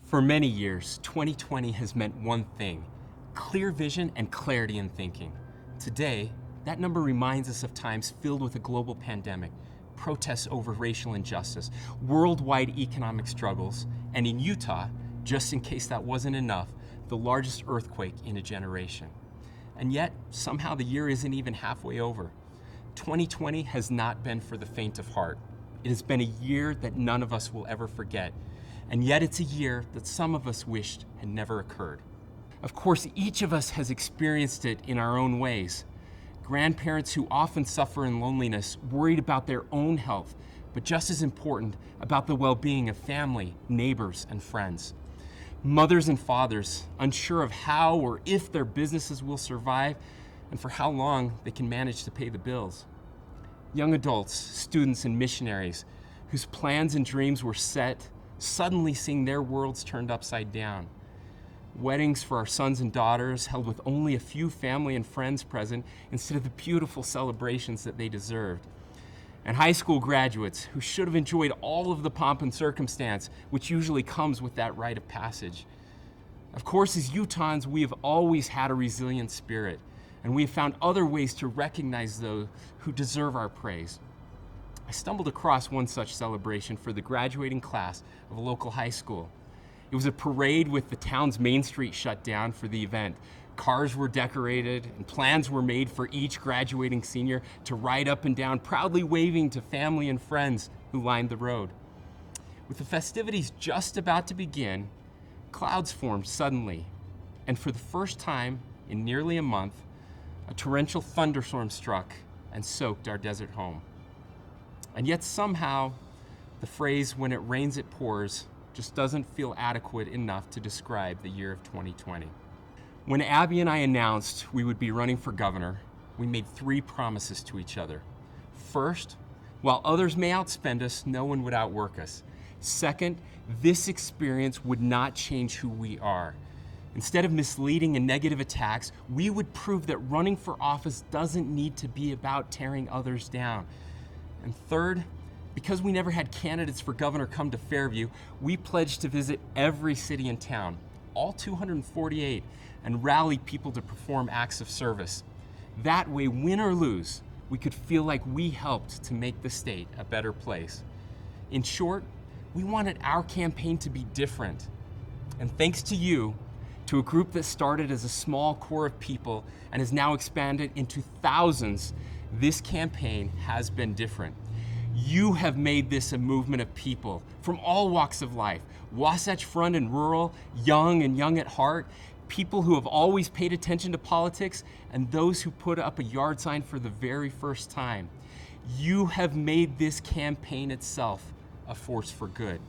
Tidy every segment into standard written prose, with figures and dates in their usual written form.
For many years, 2020 has meant one thing: clear vision and clarity in thinking. Today, that number reminds us of times filled with a global pandemic, protests over racial injustice, worldwide economic struggles, and in Utah, just in case that wasn't enough, the largest earthquake in a generation. And yet, somehow the year isn't even halfway over. 2020 has not been for the faint of heart. It has been a year that none of us will ever forget. And yet it's a year that some of us wished had never occurred. Of course, each of us has experienced it in our own ways. Grandparents who often suffer in loneliness, worried about their own health, but just as important, about the well-being of family, neighbors, and friends. Mothers and fathers, unsure of how or if their businesses will survive and for how long they can manage to pay the bills. Young adults, students, and missionaries whose plans and dreams were set, suddenly seeing their worlds turned upside down. Weddings for our sons and daughters held with only a few family and friends present instead of the beautiful celebrations that they deserved. And high school graduates who should have enjoyed all of the pomp and circumstance which usually comes with that rite of passage. Of course, as Utahns, we have always had a resilient spirit, and we have found other ways to recognize those who deserve our praise. I stumbled across one such celebration for the graduating class of a local high school. It was a parade with the town's main street shut down for the event. Cars were decorated and plans were made for each graduating senior to ride up and down, proudly waving to family and friends who lined the road. With the festivities just about to begin, clouds formed suddenly, and for the first time in nearly a month, a torrential thunderstorm struck and soaked our desert home. And yet somehow, the phrase, "when it rains, it pours," just doesn't feel adequate enough to describe the year of 2020. When Abby and I announced we would be running for governor, we made 3 promises to each other. First, while others may outspend us, no one would outwork us. Second, this experience would not change who we are. Instead of misleading and negative attacks, we would prove that running for office doesn't need to be about tearing others down. And third, because we never had candidates for governor come to Fairview, we pledged to visit every city and town, all 248, and rally people to perform acts of service. That way, win or lose, we could feel like we helped to make the state a better place. In short, we wanted our campaign to be different. And thanks to you, to a group that started as a small core of people and has now expanded into thousands, this campaign has been different. You have made this a movement of people from all walks of life, Wasatch Front and rural, young and young at heart, people who have always paid attention to politics, and those who put up a yard sign for the very first time. You have made this campaign itself a force for good.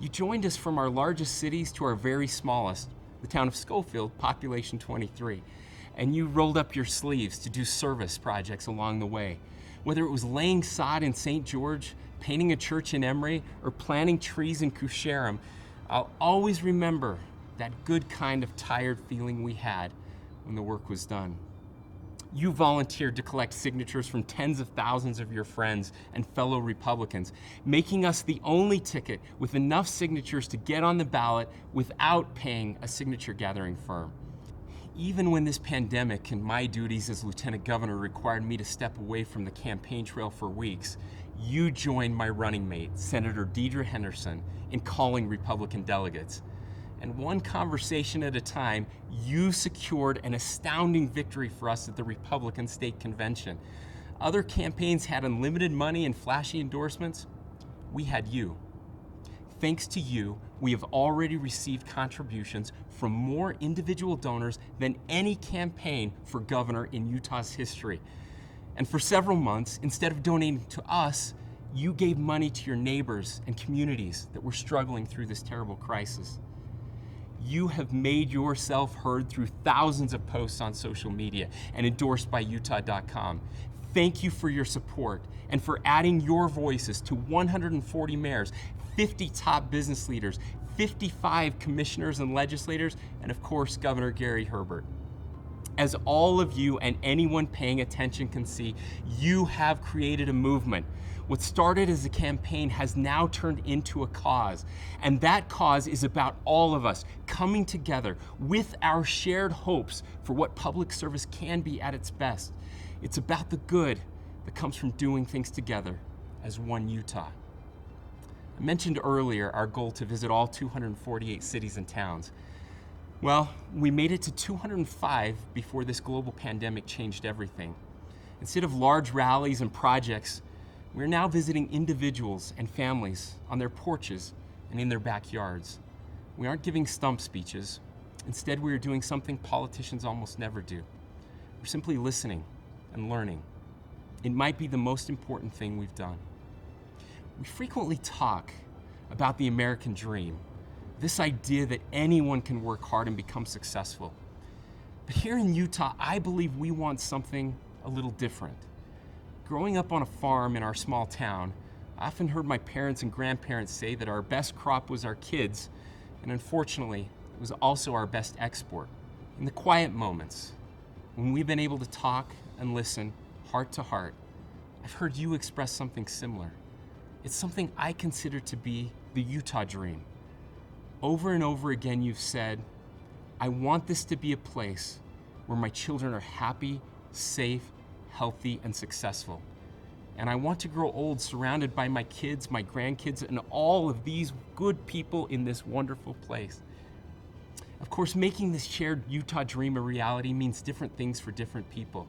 You joined us from our largest cities to our very smallest, the town of Schofield, population 23. And you rolled up your sleeves to do service projects along the way. Whether it was laying sod in St. George, painting a church in Emory, or planting trees in Coucherum, I'll always remember that good kind of tired feeling we had when the work was done. You volunteered to collect signatures from tens of thousands of your friends and fellow Republicans, making us the only ticket with enough signatures to get on the ballot without paying a signature gathering firm. Even when this pandemic and my duties as lieutenant governor required me to step away from the campaign trail for weeks, you joined my running mate, Senator Deidre Henderson, in calling Republican delegates. And one conversation at a time, you secured an astounding victory for us at the Republican State Convention. Other campaigns had unlimited money and flashy endorsements. We had you. Thanks to you, we have already received contributions from more individual donors than any campaign for governor in Utah's history. And for several months, instead of donating to us, you gave money to your neighbors and communities that were struggling through this terrible crisis. You have made yourself heard through thousands of posts on social media and endorsed by Utah.com. Thank you for your support and for adding your voices to 140 mayors, 50 top business leaders, 55 commissioners and legislators, and of course, Governor Gary Herbert. As all of you and anyone paying attention can see, you have created a movement. What started as a campaign has now turned into a cause, and that cause is about all of us coming together with our shared hopes for what public service can be at its best. It's about the good that comes from doing things together as one Utah. I mentioned earlier our goal to visit all 248 cities and towns. Well, we made it to 205 before this global pandemic changed everything. Instead of large rallies and projects, we're now visiting individuals and families on their porches and in their backyards. We aren't giving stump speeches. Instead, we are doing something politicians almost never do. We're simply listening and learning. It might be the most important thing we've done. We frequently talk about the American dream, this idea that anyone can work hard and become successful. But here in Utah, I believe we want something a little different. Growing up on a farm in our small town, I often heard my parents and grandparents say that our best crop was our kids, and unfortunately, it was also our best export. In the quiet moments, when we've been able to talk and listen heart to heart, I've heard you express something similar. It's something I consider to be the Utah dream. Over and over again, you've said, I want this to be a place where my children are happy, safe, healthy, and successful. And I want to grow old surrounded by my kids, my grandkids, and all of these good people in this wonderful place. Of course, making this shared Utah dream a reality means different things for different people.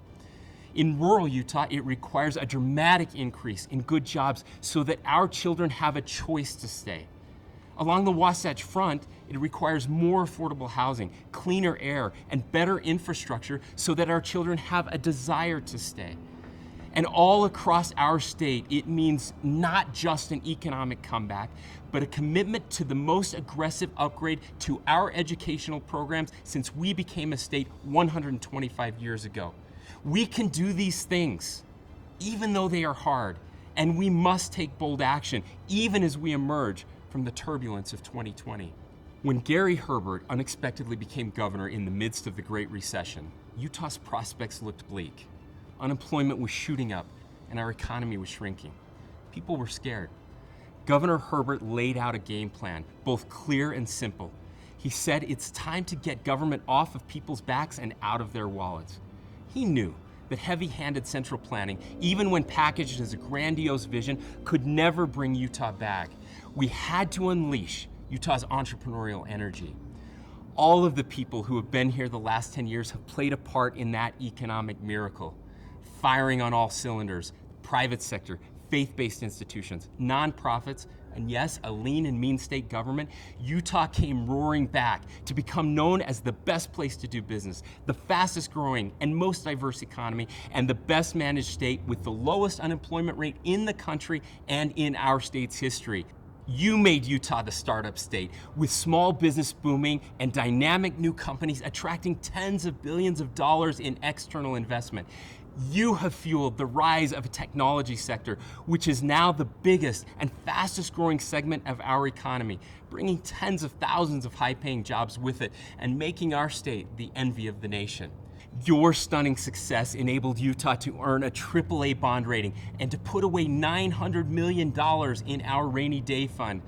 In rural Utah, it requires a dramatic increase in good jobs so that our children have a choice to stay. Along the Wasatch Front, it requires more affordable housing, cleaner air, and better infrastructure so that our children have a desire to stay. And all across our state, it means not just an economic comeback, but a commitment to the most aggressive upgrade to our educational programs since we became a state 125 years ago. We can do these things, even though they are hard, and we must take bold action, even as we emerge from the turbulence of 2020. When Gary Herbert unexpectedly became governor in the midst of the Great Recession, Utah's prospects looked bleak. Unemployment was shooting up, and our economy was shrinking. People were scared. Governor Herbert laid out a game plan, both clear and simple. He said it's time to get government off of people's backs and out of their wallets. He knew that heavy-handed central planning, even when packaged as a grandiose vision, could never bring Utah back. We had to unleash Utah's entrepreneurial energy. All of the people who have been here the last 10 years have played a part in that economic miracle. Firing on all cylinders, private sector, faith-based institutions, nonprofits, and yes, a lean and mean state government, Utah came roaring back to become known as the best place to do business, the fastest growing and most diverse economy, and the best managed state with the lowest unemployment rate in the country and in our state's history. You made Utah the startup state, with small business booming and dynamic new companies attracting tens of billions of dollars in external investment. You have fueled the rise of a technology sector, which is now the biggest and fastest growing segment of our economy, bringing tens of thousands of high-paying jobs with it and making our state the envy of the nation. Your stunning success enabled Utah to earn a AAA bond rating and to put away $900 million in our rainy day fund.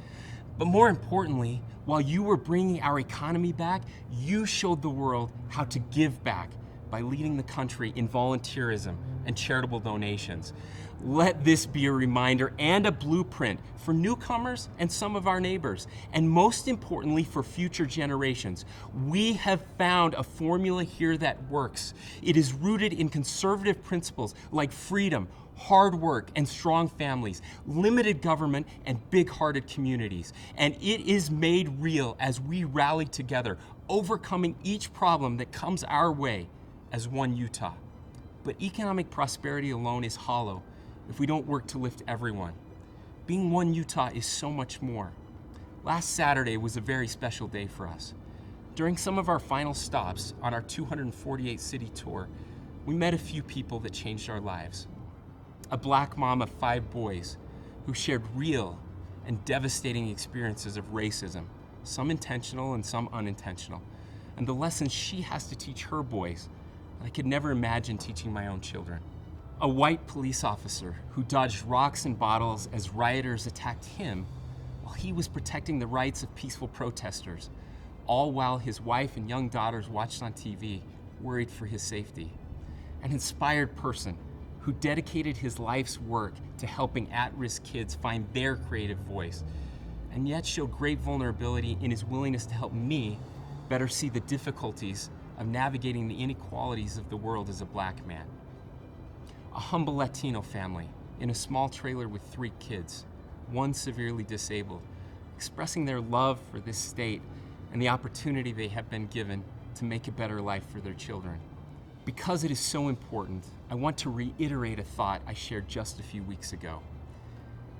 But more importantly, while you were bringing our economy back, you showed the world how to give back by leading the country in volunteerism and charitable donations. Let this be a reminder and a blueprint for newcomers and some of our neighbors, and most importantly for future generations. We have found a formula here that works. It is rooted in conservative principles like freedom, hard work, and strong families, limited government, and big-hearted communities. And it is made real as we rally together, overcoming each problem that comes our way as one Utah. But economic prosperity alone is hollow if we don't work to lift everyone. Being one Utah is so much more. Last Saturday was a very special day for us. During some of our final stops on our 248 city tour, we met a few people that changed our lives. A black mom of 5 boys who shared real and devastating experiences of racism, some intentional and some unintentional, and the lessons she has to teach her boys I could never imagine teaching my own children. A white police officer who dodged rocks and bottles as rioters attacked him while he was protecting the rights of peaceful protesters, all while his wife and young daughters watched on TV, worried for his safety. An inspired person who dedicated his life's work to helping at-risk kids find their creative voice, and yet showed great vulnerability in his willingness to help me better see the difficulties of navigating the inequalities of the world as a black man. A humble Latino family in a small trailer with 3 kids, one severely disabled, expressing their love for this state and the opportunity they have been given to make a better life for their children. Because it is so important, I want to reiterate a thought I shared just a few weeks ago.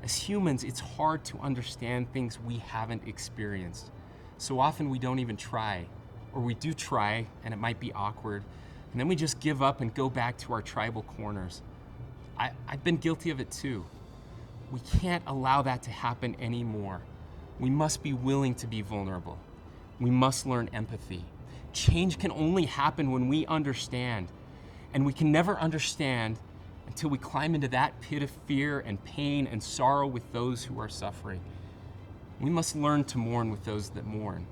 As humans, it's hard to understand things we haven't experienced. So often we don't even try, or we do try and it might be awkward, and then we just give up and go back to our tribal corners. I've been guilty of it too. We can't allow that to happen anymore. We must be willing to be vulnerable. We must learn empathy. Change can only happen when we understand, and we can never understand until we climb into that pit of fear and pain and sorrow with those who are suffering. We must learn to mourn with those that mourn.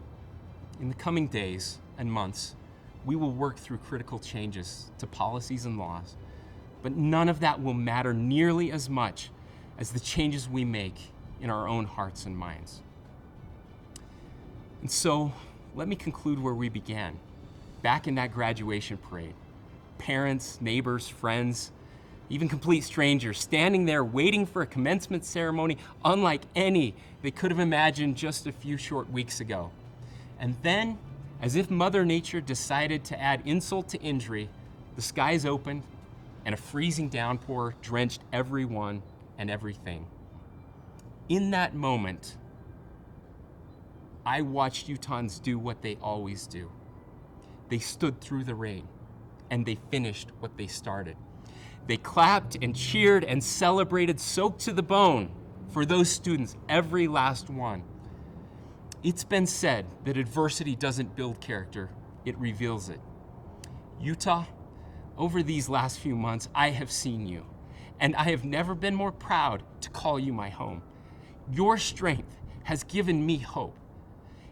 In the coming days and months, we will work through critical changes to policies and laws, but none of that will matter nearly as much as the changes we make in our own hearts and minds. And so, let me conclude where we began, back in that graduation parade. Parents, neighbors, friends, even complete strangers standing there waiting for a commencement ceremony unlike any they could have imagined just a few short weeks ago. And then, as if Mother Nature decided to add insult to injury, the skies opened and a freezing downpour drenched everyone and everything. In that moment, I watched Utahns do what they always do. They stood through the rain, and they finished what they started. They clapped and cheered and celebrated, soaked to the bone, for those students, every last one. It's been said that adversity doesn't build character, it reveals it. Utah, over these last few months, I have seen you, and I have never been more proud to call you my home. Your strength has given me hope.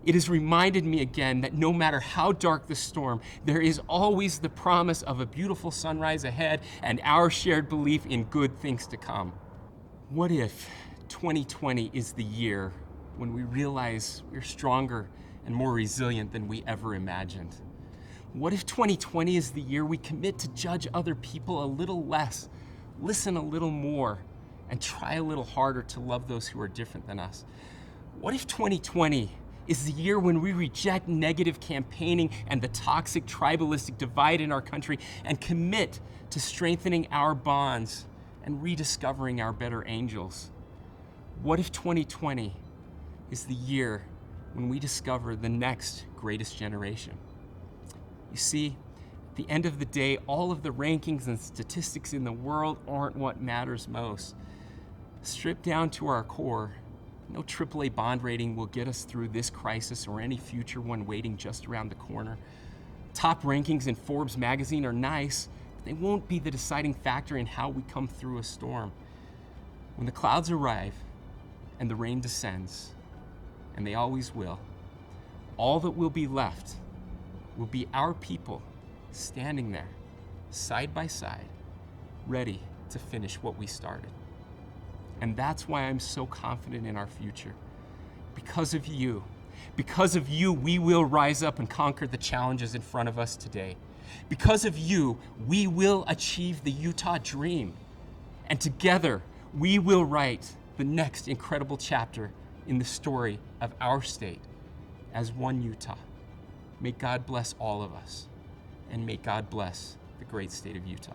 It has reminded me again that no matter how dark the storm, there is always the promise of a beautiful sunrise ahead and our shared belief in good things to come. What if 2020 is the year when we realize we're stronger and more resilient than we ever imagined? What if 2020 is the year we commit to judge other people a little less, listen a little more, and try a little harder to love those who are different than us? What if 2020 is the year when we reject negative campaigning and the toxic tribalistic divide in our country and commit to strengthening our bonds and rediscovering our better angels? What if 2020 is the year when we discover the next greatest generation? You see, at the end of the day, all of the rankings and statistics in the world aren't what matters most. Stripped down to our core, no AAA bond rating will get us through this crisis or any future one waiting just around the corner. Top rankings in Forbes magazine are nice, but they won't be the deciding factor in how we come through a storm. When the clouds arrive and the rain descends, and they always will, all that will be left will be our people standing there, side by side, ready to finish what we started. And that's why I'm so confident in our future. Because of you, we will rise up and conquer the challenges in front of us today. Because of you, we will achieve the Utah dream. And together, we will write the next incredible chapter in the story of our state as one Utah. May God bless all of us, and may God bless the great state of Utah.